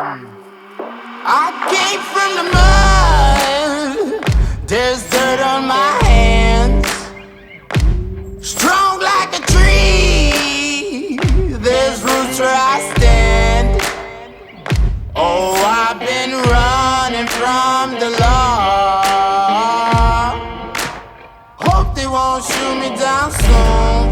I came from the mud, there's dirt on my hands. Strong like a tree, there's roots where I stand. Oh, I've been running from the law. Hope they won't shoot me down soon.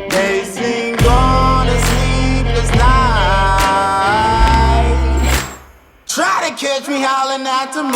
They sing on a sleepless night. Try to catch me howling at the moon.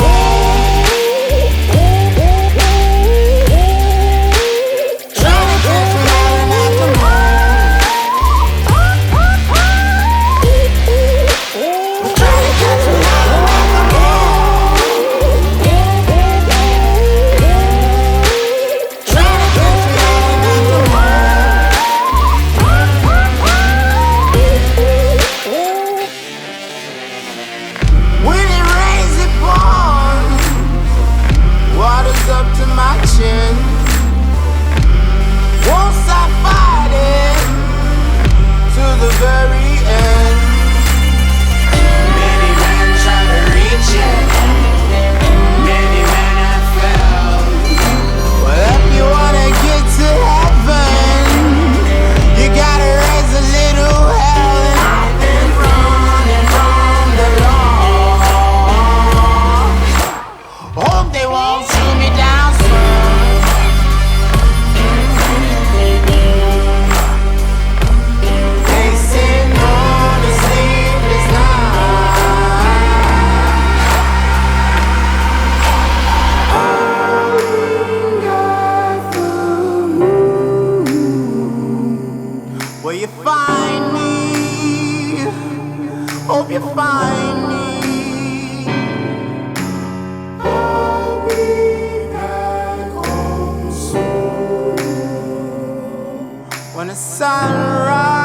Won't stop fighting to the very end. Many men try to reach it, many men have failed. Well, if you wanna get to heaven, you gotta raise a little hell. And I've been running from the law. Hope they won't shoot me down soon. Will you find me? Hope you find me. I'll be back home soon when the sun rises.